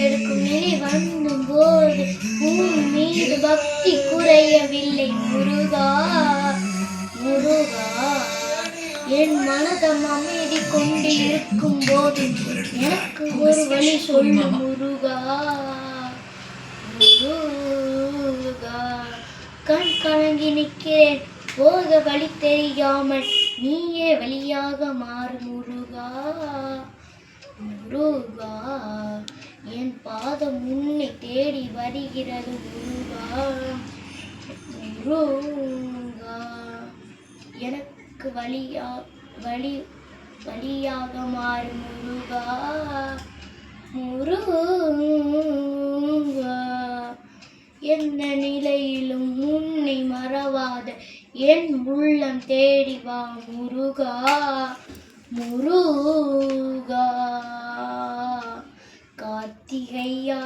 எடுக்கும் நிலை வந்தும் போது உன் மீது பக்தி குறையவில்லை முருகா முருகா. என் மனதம் அமைதி கொண்டு இருக்கும் போது எனக்கு ஒரு வழி சொல்லு முருகா முருகா. கண் கலங்கி நிற்கிறேன் போக வழி தெரியாமல் நீயே வழியாக மாறு முருகா முருகா. என் பாதம் உன்னை தேடி வருகிறது முருகா முருகா. எனக்கு வழியாக மாறு முருகா முருகா. எந்த நிலையிலும் உன்னை மறவாத என் உள்ளம் தேடி வா முருகா முருகா. கார்த்திகையா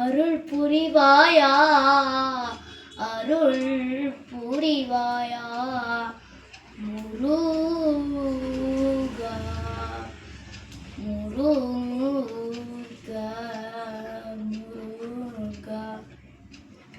அருள் புரிவாயா அருள் புரிவாயா.